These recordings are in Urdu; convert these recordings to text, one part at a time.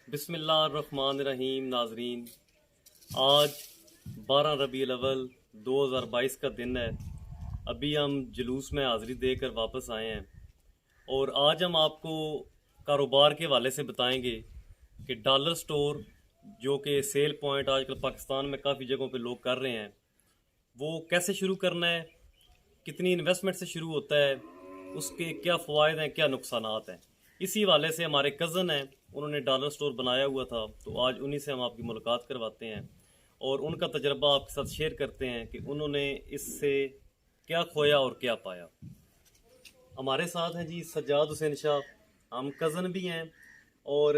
بسم اللہ الرحمن الرحیم ناظرین، آج 12 ربیع الاول 2022 کا دن ہے۔ ابھی ہم جلوس میں حاضری دے کر واپس آئے ہیں اور آج ہم آپ کو کاروبار کے حوالے سے بتائیں گے کہ ڈالر سٹور جو کہ سیل پوائنٹ آج کل پاکستان میں کافی جگہوں پہ لوگ کر رہے ہیں، وہ کیسے شروع کرنا ہے، کتنی انویسٹمنٹ سے شروع ہوتا ہے، اس کے کیا فوائد ہیں، کیا نقصانات ہیں۔ اسی حوالے سے ہمارے کزن ہیں، انہوں نے ڈالر سٹور بنایا ہوا تھا، تو آج انہی سے ہم آپ کی ملاقات کرواتے ہیں اور ان کا تجربہ آپ کے ساتھ شیئر کرتے ہیں کہ انہوں نے اس سے کیا کھویا اور کیا پایا۔ ہمارے ساتھ ہیں جی سجاد حسین شاہ، ہم کزن بھی ہیں، اور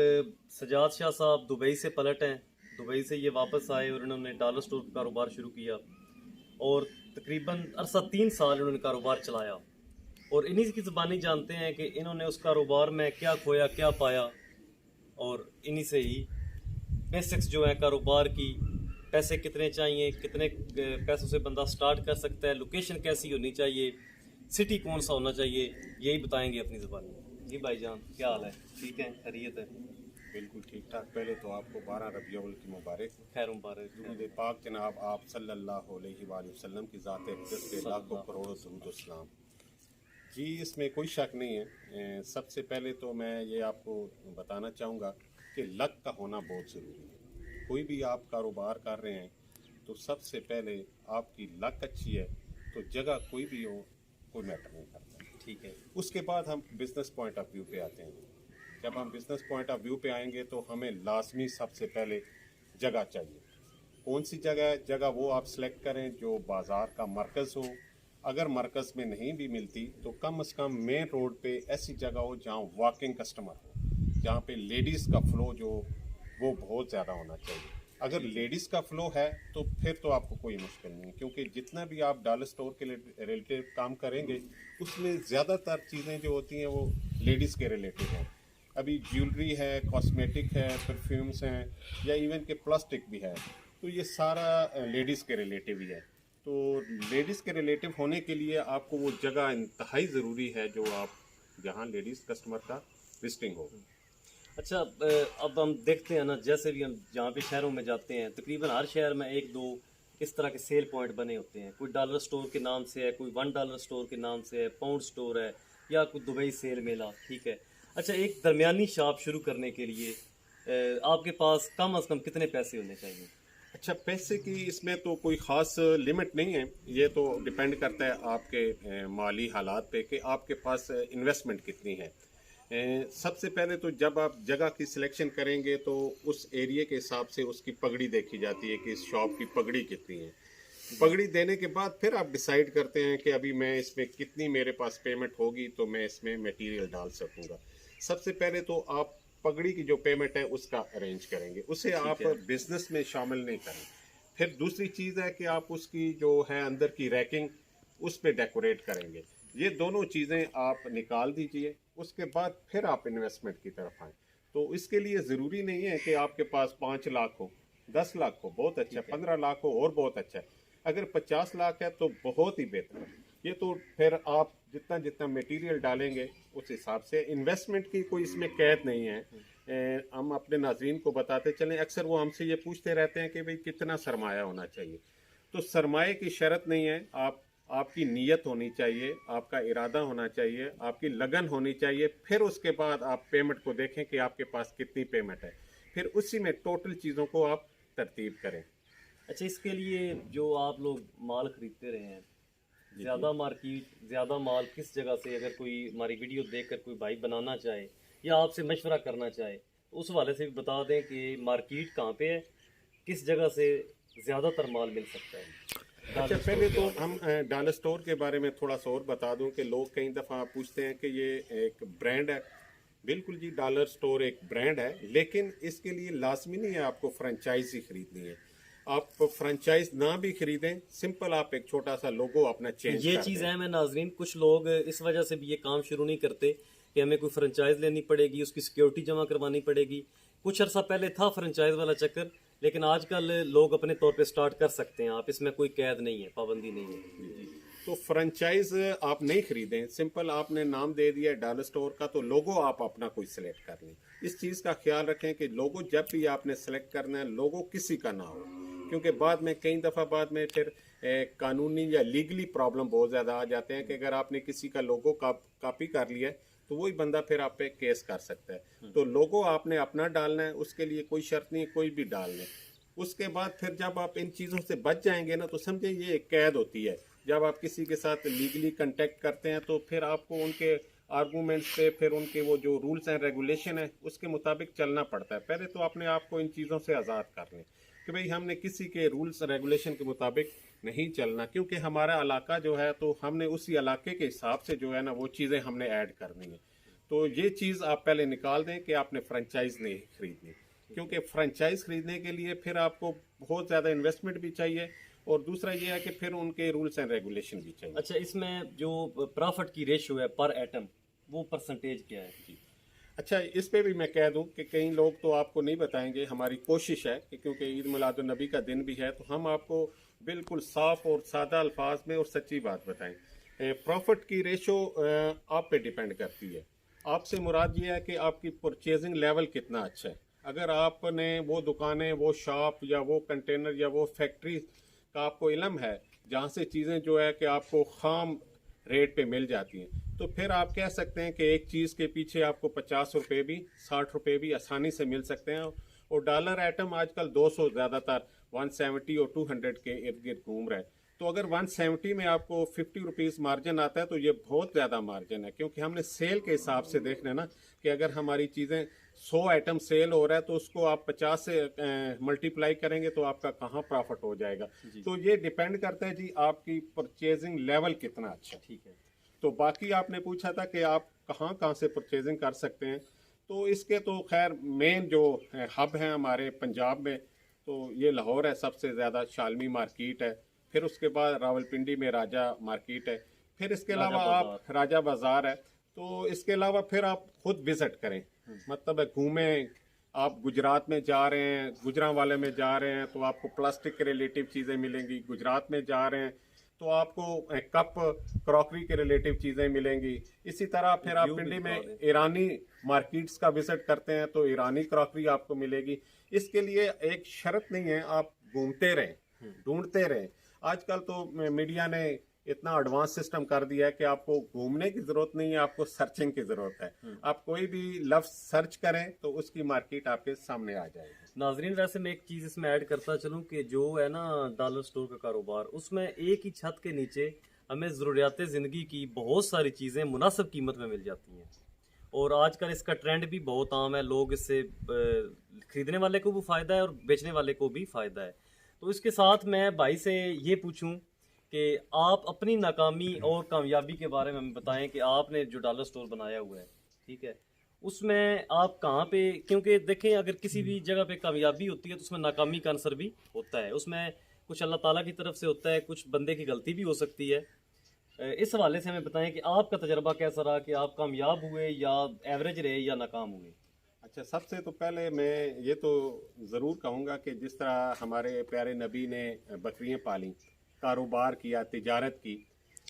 سجاد شاہ صاحب دبئی سے پلٹ ہیں، دبئی سے یہ واپس آئے اور انہوں نے ڈالر سٹور کا کاروبار شروع کیا اور تقریباً عرصہ 3 سال انہوں نے کاروبار چلایا، اور انہی کی زبانی جانتے ہیں کہ انہوں نے اس کاروبار میں کیا کھویا کیا پایا، اور انہی سے ہی بیسکس جو ہیں کاروبار کی، پیسے کتنے چاہیے، کتنے پیسوں سے بندہ سٹارٹ کر سکتا ہے، لوکیشن کیسی ہونی چاہیے، سٹی کون سا ہونا چاہیے، یہی بتائیں گے اپنی زبان میں۔ جی بھائی جان، کیا حال ہے؟ ٹھیک ہے، خیریت ہے؟ بالکل ٹھیک ٹھاک۔ پہلے تو آپ کو 12 ربیع الاول کی مبارک۔ خیر مبارک۔ درود پاک جناب آپ صلی اللہ علیہ وآلہ وسلم کی ذات اقدس پہ لاکھوں کروڑوں درود و سلام۔ جی اس میں کوئی شک نہیں ہے۔ سب سے پہلے تو میں یہ آپ کو بتانا چاہوں گا کہ لک کا ہونا بہت ضروری ہے۔ کوئی بھی آپ کاروبار کر رہے ہیں تو سب سے پہلے آپ کی لک اچھی ہے تو جگہ کوئی بھی ہو کوئی میٹر نہیں کرتا۔ ٹھیک ہے۔ اس کے بعد ہم بزنس پوائنٹ آف ویو پہ آتے ہیں۔ جب ہم بزنس پوائنٹ آف ویو پہ آئیں گے تو ہمیں لازمی سب سے پہلے جگہ چاہیے۔ کون سی جگہ ہے؟ جگہ وہ آپ سلیکٹ کریں جو بازار کا مرکز ہو۔ اگر مرکز میں نہیں بھی ملتی تو کم از کم مین روڈ پہ ایسی جگہ ہو جہاں واکنگ کسٹمر ہو، جہاں پہ لیڈیز کا فلو جو وہ بہت زیادہ ہونا چاہیے۔ اگر لیڈیز کا فلو ہے تو پھر تو آپ کو کوئی مشکل نہیں ہے، کیونکہ جتنا بھی آپ ڈالر سٹور کے ریلیٹیو کام کریں گے اس میں زیادہ تر چیزیں جو ہوتی ہیں وہ لیڈیز کے ریلیٹیو ہیں۔ ابھی جیولری ہے، کاسمیٹک ہے، پرفیومز ہیں، یا ایون کہ پلاسٹک بھی ہے، تو یہ سارا لیڈیز کے ریلیٹیو ہی ہے۔ تو لیڈیز کے ریلیٹیو ہونے کے لیے آپ کو وہ جگہ انتہائی ضروری ہے جو آپ جہاں لیڈیز کسٹمر کا وزٹنگ ہو۔ اچھا، اب ہم دیکھتے ہیں نا، جیسے بھی ہم جہاں پہ شہروں میں جاتے ہیں تقریباً ہر شہر میں ایک دو اس طرح کے سیل پوائنٹ بنے ہوتے ہیں۔ کوئی ڈالر سٹور کے نام سے ہے، کوئی $1 سٹور کے نام سے ہے، پاؤنڈ سٹور ہے، یا کوئی دبئی سیل میلہ۔ ٹھیک ہے۔ اچھا، ایک درمیانی شاپ شروع کرنے کے لیے آپ کے پاس کم از کم کتنے پیسے ہونے چاہیے؟ اچھا، پیسے کی اس میں تو کوئی خاص لمٹ نہیں ہے، یہ تو ڈیپینڈ کرتا ہے آپ کے مالی حالات پہ کہ آپ کے پاس انویسٹمنٹ کتنی ہے۔ سب سے پہلے تو جب آپ جگہ کی سلیکشن کریں گے تو اس ایریے کے حساب سے اس کی پگڑی دیکھی جاتی ہے کہ اس شاپ کی پگڑی کتنی ہے۔ پگڑی دینے کے بعد پھر آپ ڈیسائیڈ کرتے ہیں کہ ابھی میں اس میں کتنی میرے پاس پیمنٹ ہوگی تو میں اس میں میٹیریل ڈال سکوں گا۔ سب سے پہلے تو آپ پگڑی کی جو پیمنٹ ہے اس کا ارینج کریں گے، اسے آپ بزنس میں شامل نہیں کریں۔ پھر دوسری چیز ہے کہ آپ اس کی جو ہے اندر کی ریکنگ اس پہ ڈیکوریٹ کریں گے۔ یہ دونوں چیزیں آپ نکال دیجئے، اس کے بعد پھر آپ انویسٹمنٹ کی طرف آئیں۔ تو اس کے لیے ضروری نہیں ہے کہ آپ کے پاس 5 لاکھ ہو، 10 لاکھ ہو بہت اچھا، 15 لاکھ ہو اور بہت اچھا ہے، اگر 50 لاکھ ہے تو بہت ہی بہتر ہے۔ یہ تو پھر آپ جتنا جتنا میٹیریل ڈالیں گے اس حساب سے۔ انویسٹمنٹ کی کوئی اس میں قید نہیں ہے۔ ہم اپنے ناظرین کو بتاتے چلیں، اکثر وہ ہم سے یہ پوچھتے رہتے ہیں کہ بھئی کتنا سرمایہ ہونا چاہیے۔ تو سرمایہ کی شرط نہیں ہے، آپ کی نیت ہونی چاہیے، آپ کا ارادہ ہونا چاہیے، آپ کی لگن ہونی چاہیے، پھر اس کے بعد آپ پیمنٹ کو دیکھیں کہ آپ کے پاس کتنی پیمنٹ ہے، پھر اسی میں ٹوٹل چیزوں کو آپ ترتیب کریں۔ اچھا، اس کے لیے جو آپ لوگ مال خریدتے رہے ہیں، زیادہ مارکیٹ، زیادہ مال کس جگہ سے، اگر کوئی ہماری ویڈیو دیکھ کر کوئی بھائی بنانا چاہے یا آپ سے مشورہ کرنا چاہے تو اس حوالے سے بھی بتا دیں کہ مارکیٹ کہاں پہ ہے، کس جگہ سے زیادہ تر مال مل سکتا ہے۔ اچھا، پہلے تو ہم ڈالر سٹور کے بارے میں تھوڑا سا اور بتا دوں کہ لوگ کئی دفعہ پوچھتے ہیں کہ یہ ایک برانڈ ہے۔ بالکل جی، ڈالر سٹور ایک برانڈ ہے، لیکن اس کے لیے لازمی نہیں ہے آپ کو فرنچائز ہی خریدنی ہے۔ آپ فرنچائز نہ بھی خریدیں، سمپل آپ ایک چھوٹا سا لوگو اپنا چینج یہ کر چیز دیں۔ اہم ہے ناظرین، کچھ لوگ اس وجہ سے بھی یہ کام شروع نہیں کرتے کہ ہمیں کوئی فرنچائز لینی پڑے گی، اس کی سیکیورٹی جمع کروانی پڑے گی۔ کچھ عرصہ پہلے تھا فرنچائز والا چکر، لیکن آج کل لوگ اپنے طور پہ سٹارٹ کر سکتے ہیں، آپ اس میں کوئی قید نہیں ہے، پابندی نہیں ہے۔ تو فرنچائز آپ نہیں خریدیں، سمپل آپ نے نام دے دیا ڈالر سٹور کا تو لوگو آپ اپنا کوئی سلیکٹ کر لیں۔ اس چیز کا خیال رکھیں کہ لوگو جب بھی آپ نے سلیکٹ کرنا ہے لوگو کسی کا نہ ہو، کیونکہ بعد میں کئی دفعہ بعد میں پھر قانونی یا لیگلی پرابلم بہت زیادہ آ جاتے ہیں کہ اگر آپ نے کسی کا لوگو کاپی کر لیا ہے تو وہی بندہ پھر آپ پہ کیس کر سکتا ہے. تو لوگو آپ نے اپنا ڈالنا ہے، اس کے لیے کوئی شرط نہیں، کوئی بھی ڈال لیں. اس کے بعد پھر جب آپ ان چیزوں سے بچ جائیں گے نا تو سمجھیں یہ ایک قید ہوتی ہے. جب آپ کسی کے ساتھ لیگلی کنٹیکٹ کرتے ہیں تو پھر آپ کو ان کے آرگومنٹس پہ، پھر ان کے وہ جو رولز اینڈ ریگولیشن ہے اس کے مطابق چلنا پڑتا ہے. پہلے تو اپنے آپ کو ان چیزوں سے آزاد کر لیں کہ بھئی ہم نے کسی کے رولز ریگولیشن کے مطابق نہیں چلنا، کیونکہ ہمارا علاقہ جو ہے تو ہم نے اسی علاقے کے حساب سے جو ہے نا وہ چیزیں ہم نے ایڈ کرنی ہیں. تو یہ چیز آپ پہلے نکال دیں کہ آپ نے فرنچائز نہیں خریدنی، کیونکہ فرنچائز خریدنے کے لیے پھر آپ کو بہت زیادہ انویسٹمنٹ بھی چاہیے، اور دوسرا یہ ہے کہ پھر ان کے رولز اینڈ ریگولیشن بھی چاہیے. اچھا، اس میں جو پرافٹ کی ریشو ہے پر ایٹم، وہ پرسنٹیج کیا ہے؟ جی اچھا، اس پہ بھی میں کہہ دوں کہ کئی لوگ تو آپ کو نہیں بتائیں گے. ہماری کوشش ہے کہ کیونکہ عید میلاد النبی کا دن بھی ہے تو ہم آپ کو بالکل صاف اور سادہ الفاظ میں اور سچی بات بتائیں. پروفٹ کی ریشو آپ پہ ڈیپینڈ کرتی ہے. آپ سے مراد یہ ہے کہ آپ کی پرچیزنگ لیول کتنا اچھا ہے. اگر آپ نے وہ دکانیں، وہ شاپ یا وہ کنٹینر یا وہ فیکٹری کا آپ کو علم ہے جہاں سے چیزیں جو ہے کہ آپ کو خام ریٹ پہ مل جاتی ہیں، تو پھر آپ کہہ سکتے ہیں کہ ایک چیز کے پیچھے آپ کو 50 روپے بھی 60 روپے بھی آسانی سے مل سکتے ہیں. اور ڈالر ایٹم آج کل 200 زیادہ تر 170 اور 200 کے ارد گرد گھوم رہا ہے. تو اگر 170 میں آپ کو 50 روپیز مارجن آتا ہے تو یہ بہت زیادہ مارجن ہے، کیونکہ ہم نے سیل کے حساب سے دیکھنا ہے نا کہ اگر ہماری چیزیں 100 آئٹم سیل ہو رہا ہے تو اس کو آپ 50 سے ملٹیپلائی کریں گے تو آپ کا کہاں پرافٹ ہو جائے گا. تو یہ ڈیپینڈ کرتا ہے جی آپ کی پرچیزنگ لیول کتنا اچھا. ٹھیک ہے. تو باقی آپ نے پوچھا تھا کہ آپ کہاں کہاں سے پرچیزنگ کر سکتے ہیں، تو اس کے تو خیر مین جو ہب ہیں ہمارے پنجاب میں تو یہ لاہور ہے، سب سے زیادہ شالمی مارکیٹ ہے، پھر اس کے بعد راولپنڈی میں راجہ مارکیٹ ہے، پھر اس کے علاوہ آپ راجہ بازار ہے. تو اس کے علاوہ پھر آپ خود وزٹ کریں، مطلب گھومیں. آپ گجرات میں جا رہے ہیں، گجرانوالے میں جا رہے ہیں تو آپ کو پلاسٹک کے ریلیٹیو چیزیں ملیں گی. گجرات میں جا رہے ہیں تو آپ کو کپ کراکری کے ریلیٹیو چیزیں ملیں گی. اسی طرح پھر آپ پنڈی میں ایرانی مارکیٹس کا وزٹ کرتے ہیں تو ایرانی کراکری آپ کو ملے گی. اس کے لیے ایک شرط نہیں ہے، آپ گھومتے رہیں، ڈھونڈتے رہیں. آج کل تو میڈیا نے اتنا ایڈوانس سسٹم کر دیا ہے کہ آپ کو گھومنے کی ضرورت نہیں ہے، آپ کو سرچنگ کی ضرورت ہے. آپ کوئی بھی لفظ سرچ کریں تو اس کی مارکیٹ آپ کے سامنے آ جائے گی. ناظرین، ویسے میں ایک چیز اس میں ایڈ کرتا چلوں کہ جو ہے نا ڈالر سٹور کا کاروبار، اس میں ایک ہی چھت کے نیچے ہمیں ضروریات زندگی کی بہت ساری چیزیں مناسب قیمت میں مل جاتی ہیں. اور آج کل اس کا ٹرینڈ بھی بہت عام ہے، لوگ اس سے خریدنے والے کو بھی فائدہ ہے اور بیچنے والے کو بھی فائدہ ہے. تو اس کے ساتھ میں بھائی سے یہ پوچھوں کہ آپ اپنی ناکامی اور کامیابی کے بارے میں ہمیں بتائیں کہ آپ نے جو ڈالر سٹور بنایا ہوا ہے، ٹھیک ہے، اس میں آپ کہاں پہ، کیونکہ دیکھیں اگر کسی بھی جگہ پہ کامیابی ہوتی ہے تو اس میں ناکامی کا عنصر بھی ہوتا ہے، اس میں کچھ اللہ تعالیٰ کی طرف سے ہوتا ہے، کچھ بندے کی غلطی بھی ہو سکتی ہے. اس حوالے سے ہمیں بتائیں کہ آپ کا تجربہ کیسا رہا، کہ آپ کامیاب ہوئے یا ایوریج رہے یا ناکام ہوئے؟ اچھا، سب سے تو پہلے میں یہ تو ضرور کہوں گا کہ جس طرح ہمارے پیارے نبی نے بکریاں پالیں، کاروبار کیا، تجارت کی،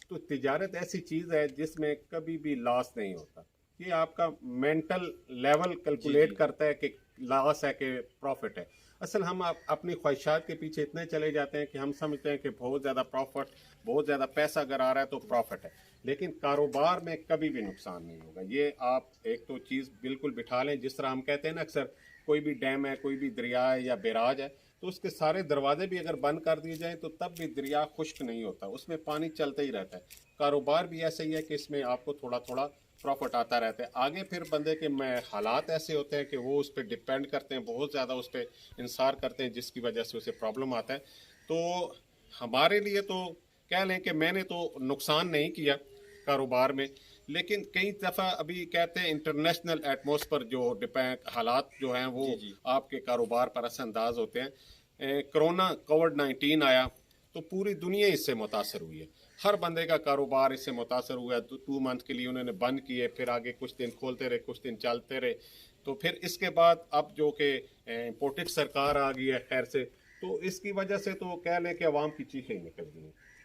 تو تجارت ایسی چیز ہے جس میں کبھی بھی لاس نہیں ہوتا. یہ آپ کا مینٹل لیول کیلکولیٹ کرتا ہے کہ لاس ہے کہ پروفٹ ہے. اصل ہم اپنی خواہشات کے پیچھے اتنے چلے جاتے ہیں کہ ہم سمجھتے ہیں کہ بہت زیادہ پروفٹ، بہت زیادہ پیسہ اگر آ رہا ہے تو پروفٹ ہے. لیکن کاروبار میں کبھی بھی نقصان نہیں ہوگا. یہ آپ ایک تو چیز بالکل بٹھا لیں. جس طرح ہم کہتے ہیں نا اکثر کوئی بھی ڈیم ہے، کوئی بھی دریا ہے یا بیراج ہے تو اس کے سارے دروازے بھی اگر بند کر دیے جائیں تو تب بھی دریا خشک نہیں ہوتا، اس میں پانی چلتا ہی رہتا ہے. کاروبار بھی ایسا ہی ہے کہ اس میں آپ کو تھوڑا تھوڑا پروفٹ آتا رہتا ہے. آگے پھر بندے کے حالات ایسے ہوتے ہیں کہ وہ اس پہ ڈیپینڈ کرتے ہیں، بہت زیادہ اس پہ انحصار کرتے ہیں، جس کی وجہ سے اسے پرابلم آتا ہے. تو ہمارے لیے تو کہہ لیں کہ میں نے تو نقصان نہیں کیا کاروبار میں، لیکن کئی دفعہ ابھی کہتے ہیں انٹرنیشنل ایٹماسفیئر جو حالات جو ہیں وہ آپ کے کاروبار پر اثر انداز ہوتے ہیں. کرونا کووڈ-19 آیا تو پوری دنیا اس سے متاثر ہوئی ہے. ہر بندے کا کاروبار اس سے متاثر ہوا ہے. 2 منتھ کے لیے انہوں نے بند کیے، پھر آگے کچھ دن کھولتے رہے، کچھ دن چلتے رہے. تو پھر اس کے بعد اب جو کہ امپورٹڈ سرکار آ گئی ہے خیر سے، تو اس کی وجہ سے تو کہہ لیں کہ عوام کی چیخیں نکل گئی ہیں.